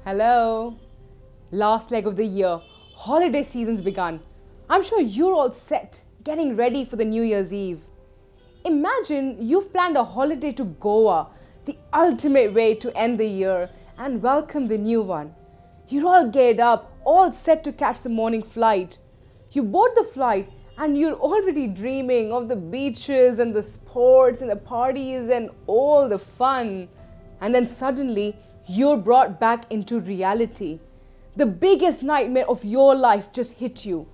Hello. Last leg of the year. Holiday season's begun. I'm sure you're all set, getting ready for the New Year's Eve. Imagine you've planned a holiday to Goa, the ultimate way to end the year and welcome the new one. You're all geared up, all set to catch the morning flight. You board the flight and you're already dreaming of the beaches and the sports and the parties and all the fun. And then suddenly, you're brought back into reality. The biggest nightmare of your life just hit you.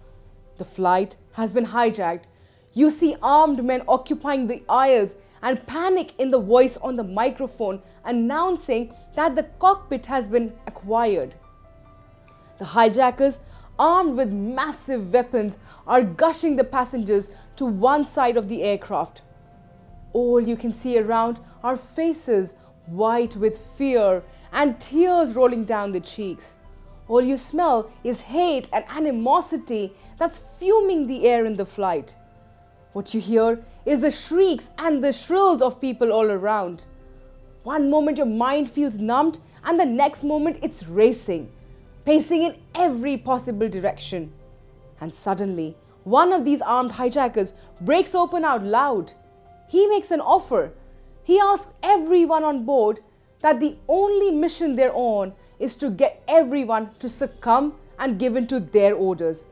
The flight has been hijacked. You see armed men occupying the aisles and panic in the voice on the microphone announcing that the cockpit has been acquired. The hijackers, armed with massive weapons, are gushing the passengers to one side of the aircraft. All you can see around are faces white with fear and tears rolling down the cheeks. All you smell is hate and animosity that's fuming the air in the flight. What you hear is the shrieks and the shrills of people all around. One moment your mind feels numbed and the next moment it's racing, pacing in every possible direction. And suddenly, one of these armed hijackers breaks open out loud. He makes an offer. He asks everyone on board that the only mission they're on is to get everyone to succumb and give in to their orders.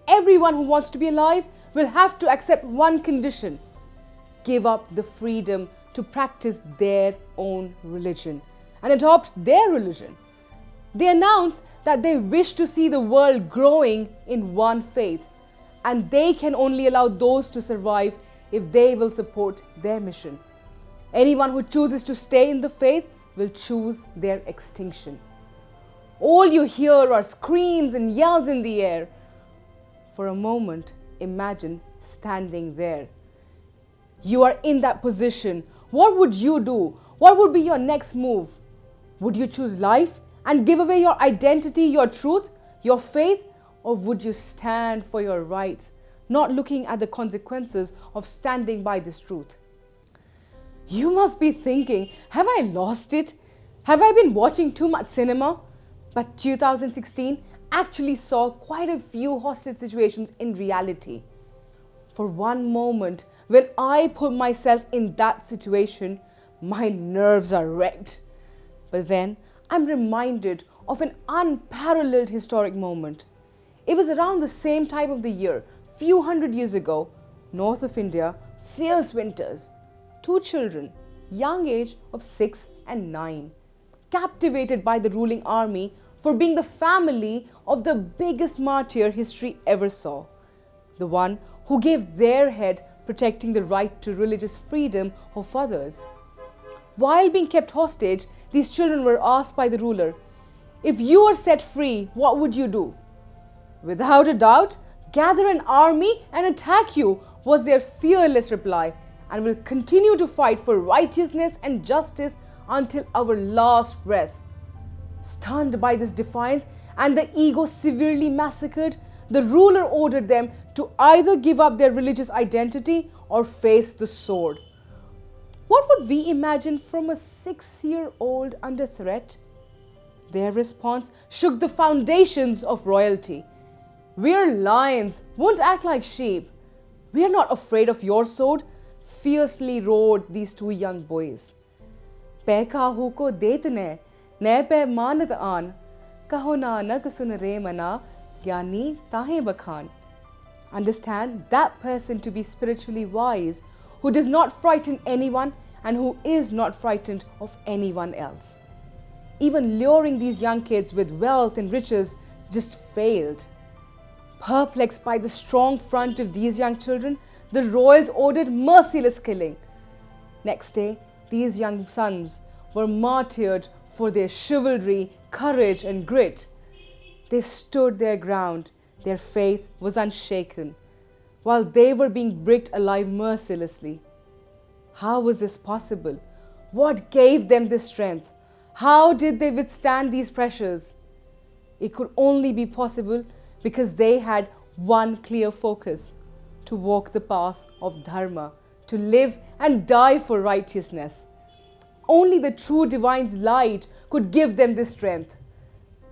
Everyone who wants to be alive will have to accept one condition: give up the freedom to practice their own religion and adopt their religion. They announce that they wish to see the world growing in one faith, and they can only allow those to survive if they will support their mission. Anyone who chooses to stay in the faith will choose their extinction. All you hear are screams and yells in the air. For a moment, imagine standing there. You are in that position. What would you do? What would be your next move? Would you choose life and give away your identity, your truth, your faith? Or would you stand for your rights, not looking at the consequences of standing by this truth? You must be thinking, have I lost it? Have I been watching too much cinema? But 2016 actually saw quite a few hostage situations in reality. For one moment, when I put myself in that situation, my nerves are wrecked. But then I'm reminded of an unparalleled historic moment. It was around the same time of the year, few hundred years ago, north of India, fierce winters. Two children, young age of 6 and 9, captivated by the ruling army for being the family of the biggest martyr history ever saw, the one who gave their head protecting the right to religious freedom of others. While being kept hostage, these children were asked by the ruler, "If you were set free, what would you do?" "Without a doubt, gather an army and attack you," was their fearless reply, "and will continue to fight for righteousness and justice until our last breath." Stunned by this defiance and the ego severely massacred, the ruler ordered them to either give up their religious identity or face the sword. What would we imagine from a 6-year-old under threat? Their response shook the foundations of royalty. "We're lions, won't act like sheep. We're not afraid of your sword," fiercely roared these two young boys. "Pe kahu ko detne, ne pe manat an, kaho nanak sun re mana, gyani tahe bakhan." Understand that person to be spiritually wise, who does not frighten anyone and who is not frightened of anyone else. Even luring these young kids with wealth and riches just failed. Perplexed by the strong front of these young children, the royals ordered merciless killing. Next day, these young sons were martyred for their chivalry, courage, and grit. They stood their ground. Their faith was unshaken, while they were being bricked alive mercilessly. How was this possible? What gave them this strength? How did they withstand these pressures? It could only be possible because they had one clear focus: to walk the path of Dharma, to live and die for righteousness. Only the true divine's light could give them this strength.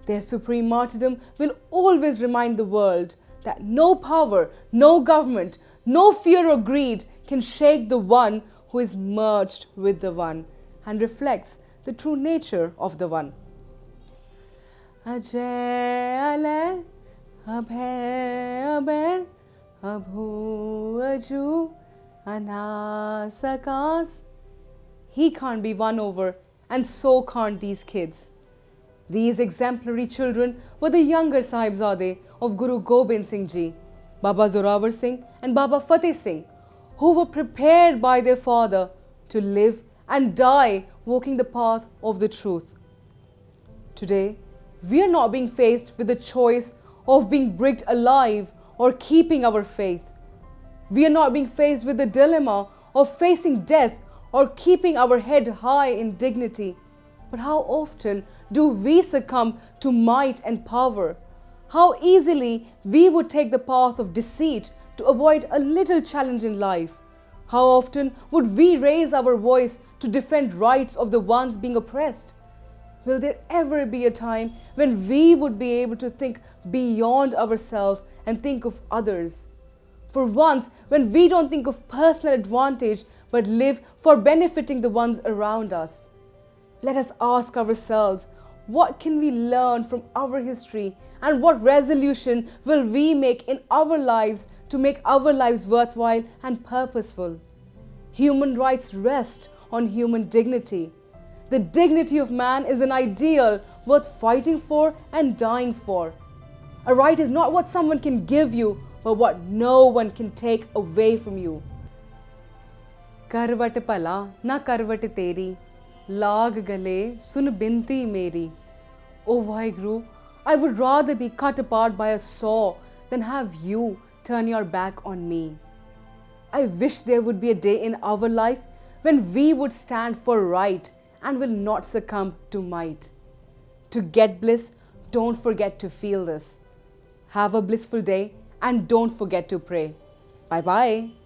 Their supreme martyrdom will always remind the world that no power, no government, no fear or greed can shake the one who is merged with the one and reflects the true nature of the one. Ajay alay, abhay abhay, abhu aju, anas akas. He can't be won over, and so can't these kids. These exemplary children were the younger Sahibzade of Guru Gobind Singh Ji, Baba Zorawar Singh and Baba Fateh Singh, who were prepared by their father to live and die walking the path of the truth. Today, we are not being faced with the choice of being bricked alive or keeping our faith. We are not being faced with the dilemma of facing death or keeping our head high in dignity. But how often do we succumb to might and power? How easily we would take the path of deceit to avoid a little challenge in life? How often would we raise our voice to defend rights of the ones being oppressed? Will there ever be a time when we would be able to think beyond ourselves and think of others? For once, when we don't think of personal advantage but live for benefiting the ones around us. Let us ask ourselves, what can we learn from our history and what resolution will we make in our lives to make our lives worthwhile and purposeful? Human rights rest on human dignity. The dignity of man is an ideal worth fighting for and dying for. A right is not what someone can give you, but what no one can take away from you. करवट पला ना करवट तेरी, लाग गले सुन बिनती मेरी. O Vaheguru, I would rather be cut apart by a saw than have you turn your back on me. I wish there would be a day in our life when we would stand for right and will not succumb to might. To get bliss, don't forget to feel this. Have a blissful day and don't forget to pray. Bye-bye.